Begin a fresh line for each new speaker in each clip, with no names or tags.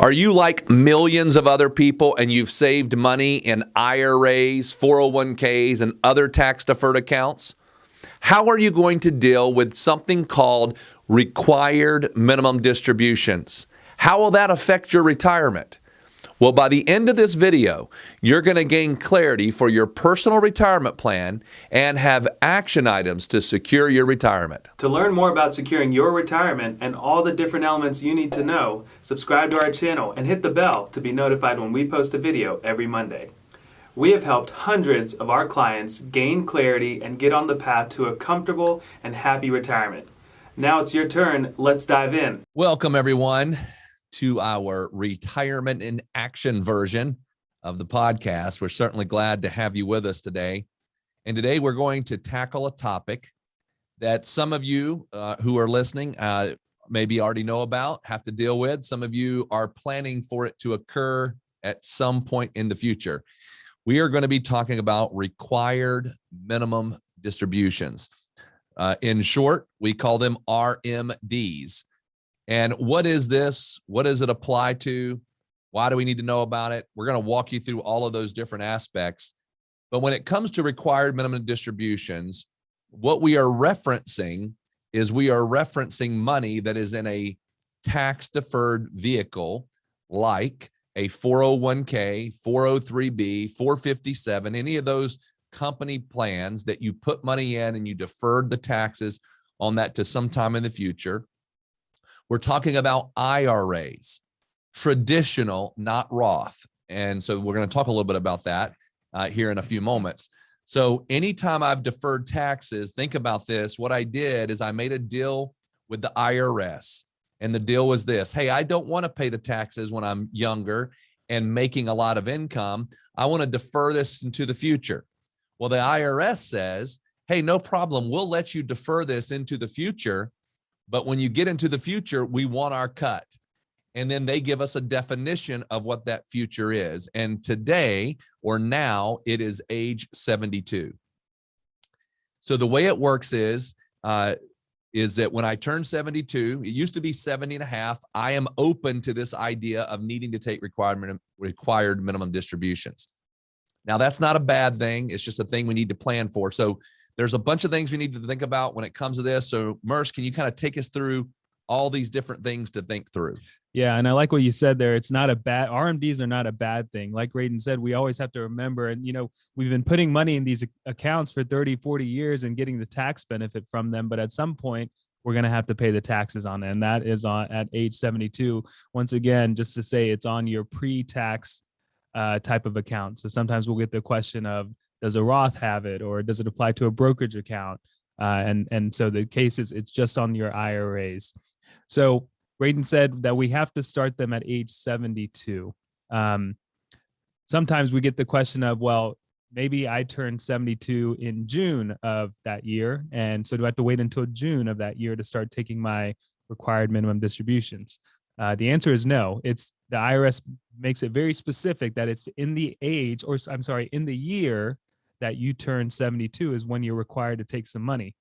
Are you like millions of other people and you've saved money in IRAs, 401ks, and other tax-deferred accounts? How are you going to deal with something called required minimum distributions? How will that affect your retirement? Well, by the end of this video, you're going to gain clarity for your personal retirement plan and have action items to secure your retirement.
To learn more about securing your retirement and all the different elements you need to know, subscribe to our channel and hit the bell to be notified when we post a video every Monday. We have helped hundreds of our clients gain clarity and get on the path to a comfortable and happy retirement. Now it's your turn. Let's dive in.
Welcome, everyone, to our retirement in action version of the podcast. We're certainly glad to have you with us today. And today we're going to tackle a topic that some of you who are listening maybe already know about, have to deal with. Some of you are planning for it to occur at some point in the future. We are going to be talking about required minimum distributions. In short, we call them RMDs. And what is this? What does it apply to? Why do we need to know about it? We're going to walk you through all of those different aspects. But when it comes to required minimum distributions, what we are referencing is we are referencing money that is in a tax-deferred vehicle like a 401k, 403b, 457, any of those company plans that you put money in and you deferred the taxes on that to some time in the future. We're talking about IRAs, traditional, not Roth. And so we're going to talk a little bit about that here in a few moments. So anytime I've deferred taxes, think about this. What I did is I made a deal with the IRS. And the deal was this: hey, I don't want to pay the taxes when I'm younger and making a lot of income. I want to defer this into the future. Well, the IRS says, hey, no problem. We'll let you defer this into the future. But when you get into the future, we want our cut. And then they give us a definition of what that future is. And today or now it is age 72. So the way it works is that when I turn 72, it used to be 70 and a half. I am open to this idea of needing to take required minimum distributions. Now, that's not a bad thing. It's just a thing we need to plan for. So there's a bunch of things we need to think about when it comes to this. So Merce, can you kind of take us through all these different things to think through?
Yeah. And I like what you said there. It's not a bad, RMDs are not a bad thing. Like Radon said, we always have to remember, and, we've been putting money in these accounts for 30, 40 years and getting the tax benefit from them. But at some point, we're going to have to pay the taxes on it. And that is at age 72. Once again, just to say, it's on your pre-tax type of account. So sometimes we'll get the question of, does a Roth have it, or does it apply to a brokerage account? And so the case is, it's just on your IRAs. So Radon said that we have to start them at age 72. Sometimes we get the question of, well, maybe I turned 72 in June of that year. And so do I have to wait until June of that year to start taking my required minimum distributions? The answer is no. It's the IRS makes it very specific that it's in the age, or I'm sorry, in the year that you turn 72 is when you're required to take some money.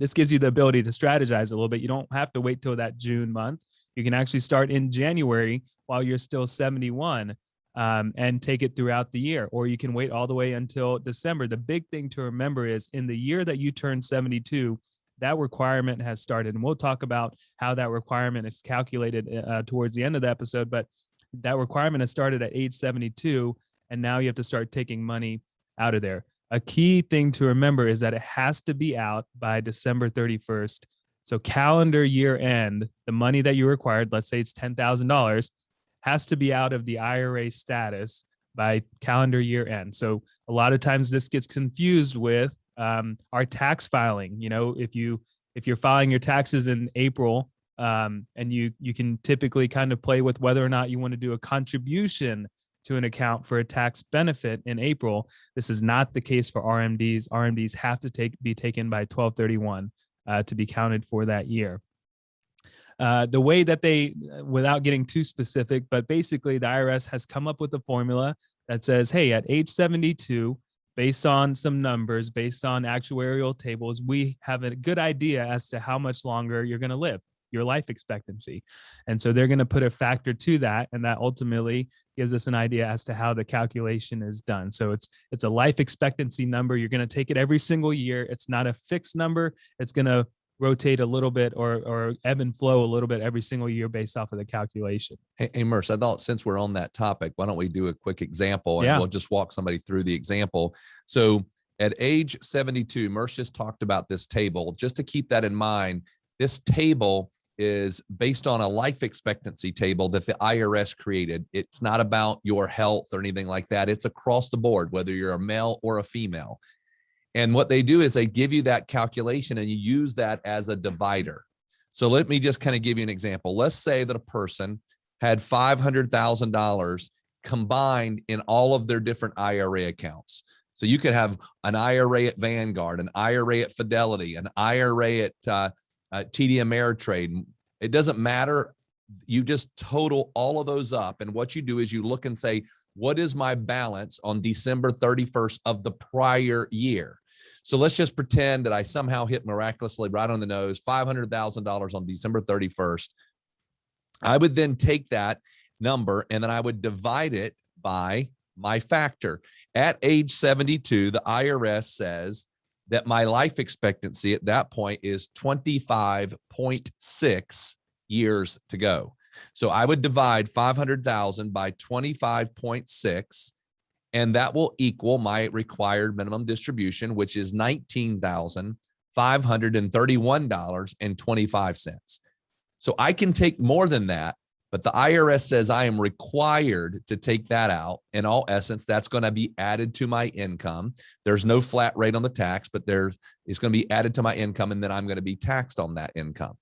This gives you the ability to strategize a little bit. You don't have to wait till that June month. You can actually start in January while you're still 71 and take it throughout the year, or you can wait all the way until December. The big thing to remember is in the year that you turn 72, that requirement has started. And we'll talk about how that requirement is calculated towards the end of the episode, but that requirement has started at age 72, and now you have to start taking money out of there. A key thing to remember is that it has to be out by December 31st. So calendar year end, the money that you required, let's say it's $10,000, has to be out of the IRA status by calendar year end. So a lot of times this gets confused with our tax filing. If you're filing your taxes in April, and you can typically kind of play with whether or not you want to do a contribution to an account for a tax benefit in April. This is not the case for RMDs. RMDs have to be taken by 12/31 to be counted for that year. The way that they, without getting too specific, but basically the IRS has come up with a formula that says, hey, at age 72, based on some numbers, based on actuarial tables, we have a good idea as to how much longer you're going to live. your life expectancy. And so they're going to put a factor to that. And that ultimately gives us an idea as to how the calculation is done. So it's a life expectancy number. You're going to take it every single year. It's not a fixed number. It's going to rotate a little bit or ebb and flow a little bit every single year based off of the calculation.
Hey, Merce, I thought since we're on that topic, why don't we do a quick example and we'll just walk somebody through the example. So at age 72, Merce just talked about this table. Just to keep that in mind, this table is based on a life expectancy table that the IRS created. It's not about your health or anything like that. It's across the board, whether you're a male or a female. And what they do is they give you that calculation and you use that as a divider. So let me just kind of give you an example. Let's say that a person had $500,000 combined in all of their different IRA accounts. So you could have an IRA at Vanguard, an IRA at Fidelity, an IRA at TD Ameritrade. It doesn't matter. You just total all of those up. And what you do is you look and say, what is my balance on December 31st of the prior year? So let's just pretend that I somehow hit miraculously right on the nose, $500,000 on December 31st. I would then take that number and then I would divide it by my factor. At age 72, the IRS says that my life expectancy at that point is 25.6 years to go. So I would divide 500,000 by 25.6, and that will equal my required minimum distribution, which is $19,531.25. So I can take more than that, but the IRS says I am required to take that out. In all essence, that's going to be added to my income. There's no flat rate on the tax, but it's going to be added to my income, and then I'm going to be taxed on that income.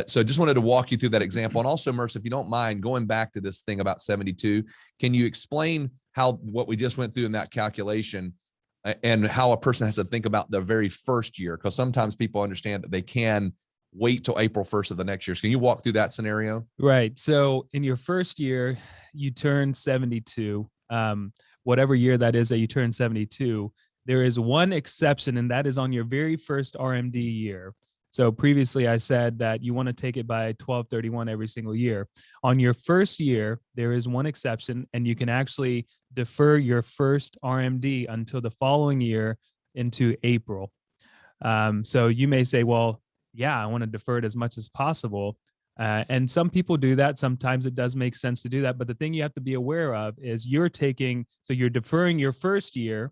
So just wanted to walk you through that example. And also, Merce, if you don't mind, going back to this thing about 72, can you explain what we just went through in that calculation and how a person has to think about the very first year? Because sometimes people understand that they can wait till April 1st of the next year. So can you walk through that scenario?
Right. So in your first year, you turn 72, whatever year that is that you turn 72, there is one exception, and that is on your very first RMD year. So previously I said that you want to take it by 12/31 every single year. On your first year, there is one exception, and you can actually defer your first RMD until the following year into April. So you may say, well, yeah, I want to defer it as much as possible. And some people do that. Sometimes it does make sense to do that. But the thing you have to be aware of is you're deferring your first year,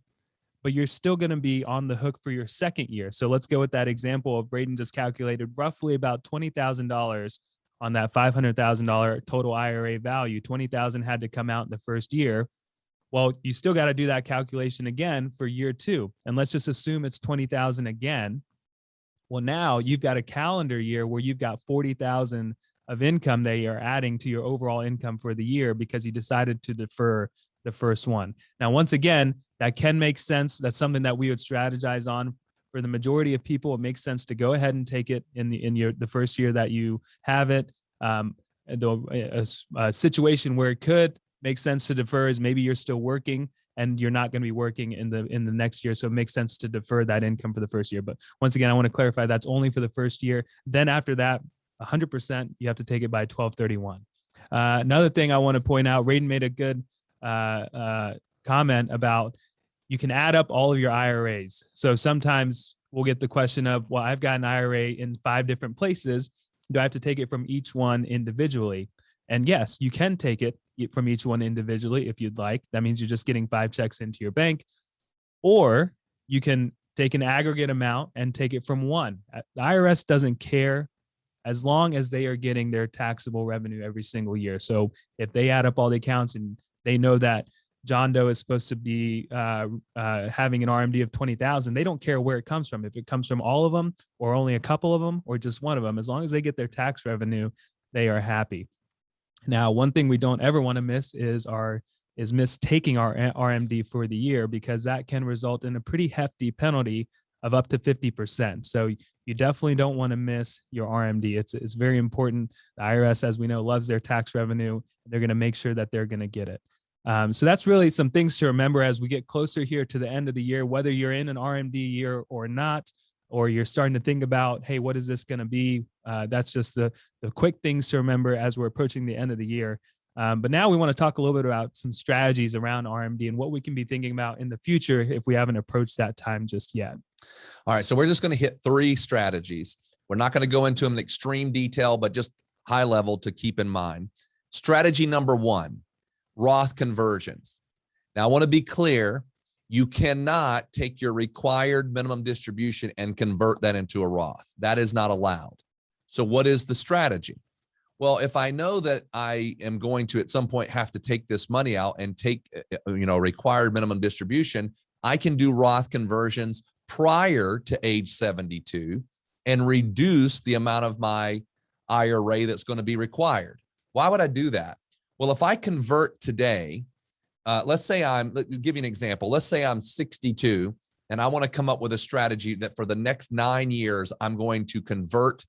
but you're still going to be on the hook for your second year. So let's go with that example of Braden just calculated roughly about $20,000 on that $500,000 total IRA value. $20,000 had to come out in the first year. Well, you still got to do that calculation again for year two. And let's just assume it's $20,000 again. Well, now you've got a calendar year where you've got $40,000 of income that you're adding to your overall income for the year because you decided to defer the first one. Now, once again, that can make sense. That's something that we would strategize on. For the majority of people, it makes sense to go ahead and take it in the first year that you have it. A situation where it could make sense to defer is maybe you're still working and you're not going to be working in the next year. So it makes sense to defer that income for the first year. But once again, I want to clarify that's only for the first year. Then after that, 100%, you have to take it by 12/31. Another thing I want to point out, Raiden made a good comment about you can add up all of your IRAs. So sometimes we'll get the question of, well, I've got an IRA in 5 different places. Do I have to take it from each one individually? And yes, you can take it from each one individually if you'd like. That means you're just getting 5 checks into your bank. Or you can take an aggregate amount and take it from one. The IRS doesn't care as long as they are getting their taxable revenue every single year. So if they add up all the accounts and they know that John Doe is supposed to be having an RMD of 20,000, they don't care where it comes from. If it comes from all of them or only a couple of them or just one of them, as long as they get their tax revenue, they are happy. Now, one thing we don't ever want to miss is taking our RMD for the year, because that can result in a pretty hefty penalty of up to 50%. So you definitely don't want to miss your RMD. It's very important. The IRS, as we know, loves their tax revenue. They're going to make sure that they're going to get it. So that's really some things to remember as we get closer here to the end of the year, whether you're in an RMD year or not, or you're starting to think about, hey, what is this going to be? That's just the quick things to remember as we're approaching the end of the year. But now we want to talk a little bit about some strategies around RMD and what we can be thinking about in the future if we haven't approached that time just yet.
All right, so we're just going to hit 3 strategies. We're not going to go into them in extreme detail, but just high level to keep in mind. Strategy number 1, Roth conversions. Now, I want to be clear. You cannot take your required minimum distribution and convert that into a Roth. That is not allowed. So what is the strategy? Well, if I know that I am going to at some point have to take this money out and take, required minimum distribution, I can do Roth conversions prior to age 72 and reduce the amount of my IRA that's going to be required. Why would I do that? Well, if I convert today, let's give you an example. Let's say I'm 62 and I want to come up with a strategy that for the next 9 years, I'm going to convert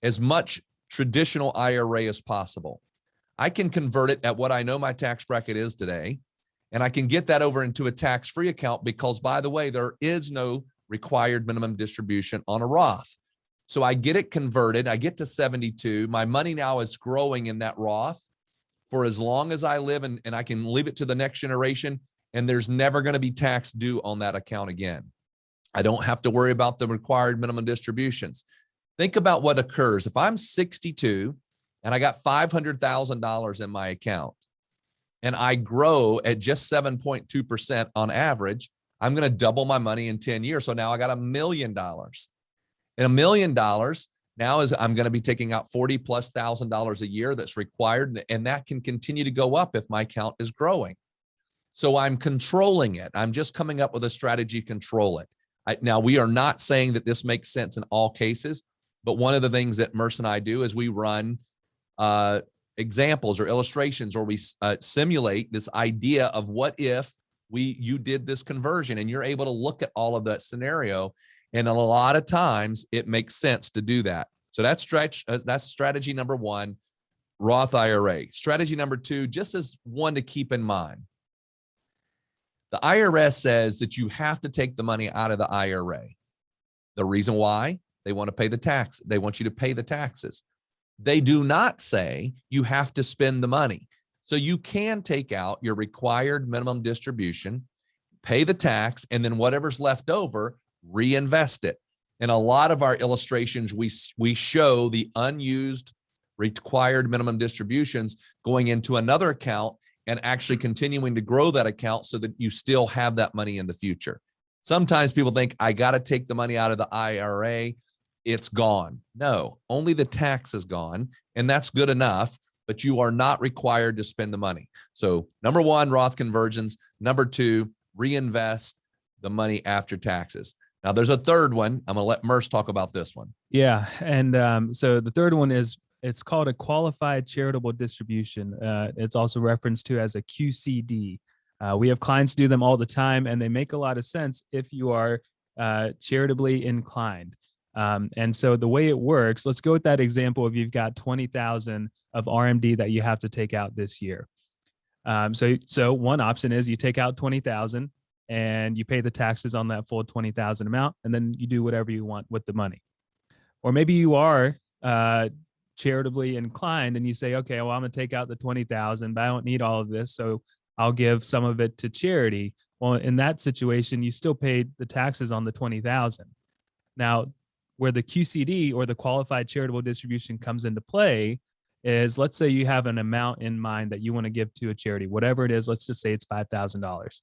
as much traditional IRA as possible. I can convert it at what I know my tax bracket is today, and I can get that over into a tax-free account because, by the way, there is no required minimum distribution on a Roth. So I get it converted. I get to 72. My money now is growing in that Roth for as long as I live, and I can leave it to the next generation, and there's never going to be tax due on that account again. I don't have to worry about the required minimum distributions. Think about what occurs. If I'm 62 and I got $500,000 in my account and I grow at just 7.2% on average, I'm going to double my money in 10 years. So now I got $1 million. And $1 million now is I'm going to be taking out $40,000+ a year that's required, and that can continue to go up if my account is growing. So I'm controlling it. I'm just coming up with a strategy to control it. Now, we are not saying that this makes sense in all cases, but one of the things that Merce and I do is we run examples or illustrations, or we simulate this idea of what if you did this conversion, and you're able to look at all of that scenario. And a lot of times it makes sense to do that. So that's strategy number 1, Roth IRA. Strategy number 2, just as one to keep in mind. The IRS says that you have to take the money out of the IRA. The reason why? They want to pay the tax. They want you to pay the taxes. They do not say you have to spend the money. So you can take out your required minimum distribution, pay the tax, and then whatever's left over, reinvest it. In a lot of our illustrations, we show the unused required minimum distributions going into another account and actually continuing to grow that account so that you still have that money in the future. Sometimes people think, I got to take the money out of the IRA. It's gone. No, only the tax is gone, and that's good enough, but you are not required to spend the money. So number 1, Roth conversions. Number 2, reinvest the money after taxes. Now there's a third one. I'm going to let Merce talk about this one.
Yeah. And so the third one it's called a qualified charitable distribution. It's also referenced to as a QCD. We have clients do them all the time, and they make a lot of sense if you are charitably inclined. And so the way it works, let's go with that example of you've got 20,000 of RMD that you have to take out this year. So one option is you take out 20,000 and you pay the taxes on that full 20,000 amount, and then you do whatever you want with the money. Or maybe you are charitably inclined and you say, okay, well, I'm going to take out the 20,000, but I don't need all of this, so I'll give some of it to charity. Well, in that situation, you still paid the taxes on the 20,000. Now, where the QCD or the qualified charitable distribution comes into play is, let's say you have an amount in mind that you want to give to a charity, whatever it is. Let's just say it's $5,000.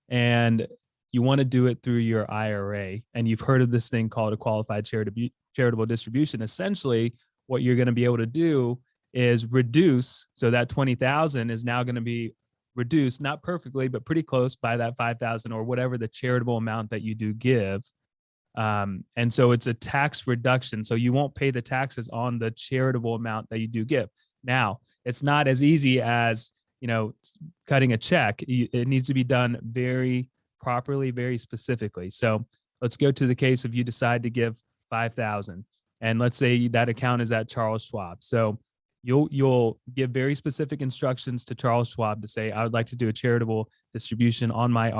And you want to do it through your IRA, and you've heard of this thing called a qualified charitable distribution. Essentially, what you're going to be able to do is reduce. So that 20,000 is now going to be reduced, not perfectly, but pretty close, by that 5,000 or whatever the charitable amount that you do give. And so it's a tax reduction. So you won't pay the taxes on the charitable amount that you do give. Now, it's not as easy as, cutting a check. It needs to be done very properly, very specifically. So let's go to the case of you decide to give 5,000, and let's say that account is at Charles Schwab. So you'll give very specific instructions to Charles Schwab to say, I would like to do a charitable distribution on my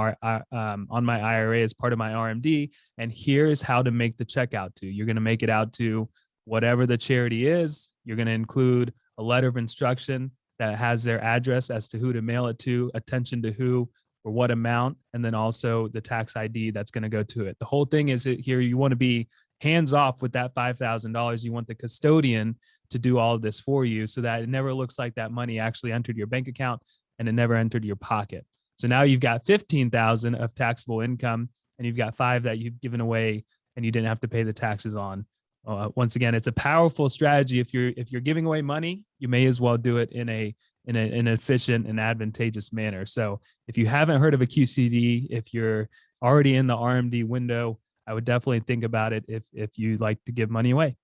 IRA as part of my RMD, and here's how to make the check out to. You're going to make it out to whatever the charity is. You're going to include a letter of instruction that has their address as to who to mail it to, attention to who, for what amount, and then also the tax ID that's going to go to it. The whole thing is here, you want to be hands off with that $5,000. You want the custodian to do all of this for you so that it never looks like that money actually entered your bank account and it never entered your pocket. So now you've got 15,000 of taxable income, and you've got 5 that you've given away and you didn't have to pay the taxes on. Once again, it's a powerful strategy. If you're giving away money, you may as well do it in an efficient and advantageous manner. So if you haven't heard of a QCD, if you're already in the RMD window, I would definitely think about it if you like to give money away.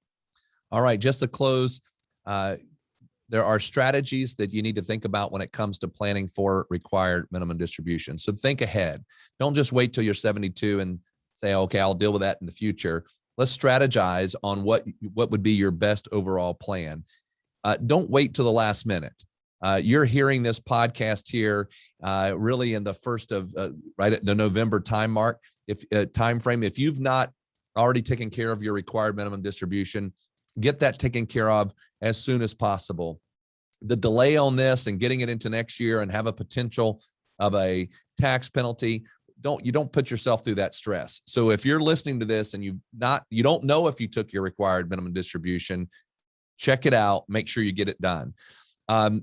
All right, just to close, there are strategies that you need to think about when it comes to planning for required minimum distribution. So think ahead. Don't just wait till you're 72 and say, okay, I'll deal with that in the future. Let's strategize on what would be your best overall plan. Don't wait till the last minute. You're hearing this podcast here really in the first of right at the November time mark. Time frame. If you've not already taken care of your required minimum distribution, get that taken care of as soon as possible. The delay on this and getting it into next year and have a potential of a tax penalty, you don't put yourself through that stress. So if you're listening to this and you don't know if you took your required minimum distribution, check it out. Make sure you get it done.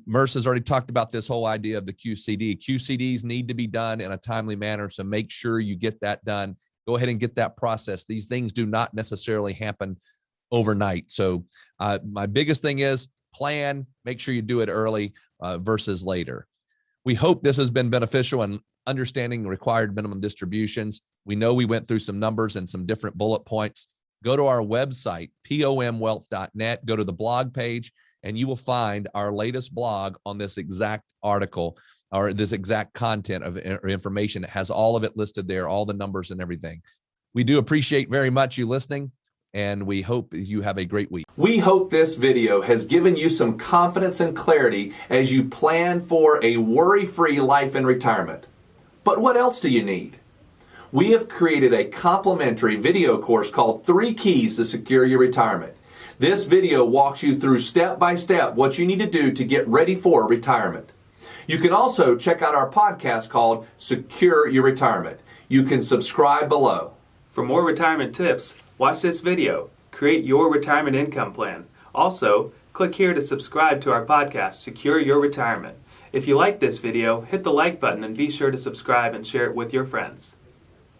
Merce has already talked about this whole idea of the QCD. QCDs need to be done in a timely manner, so make sure you get that done. Go ahead and get that process. These things do not necessarily happen overnight. So my biggest thing is plan, make sure you do it early versus later. We hope this has been beneficial in understanding required minimum distributions. We know we went through some numbers and some different bullet points. Go to our website, pomwealth.net, go to the blog page, and you will find our latest blog on this exact article or this exact content of information. It has all of it listed there, all the numbers and everything. We do appreciate very much you listening, and we hope you have a great week.
We hope this video has given you some confidence and clarity as you plan for a worry-free life in retirement. But what else do you need? We have created a complimentary video course called 3 Keys to Secure Your Retirement. This video walks you through step by step what you need to do to get ready for retirement. You can also check out our podcast called Secure Your Retirement. You can subscribe below.
For more retirement tips, watch this video. Create your retirement income plan. Also, click here to subscribe to our podcast, Secure Your Retirement. If you like this video, hit the like button and be sure to subscribe and share it with your friends.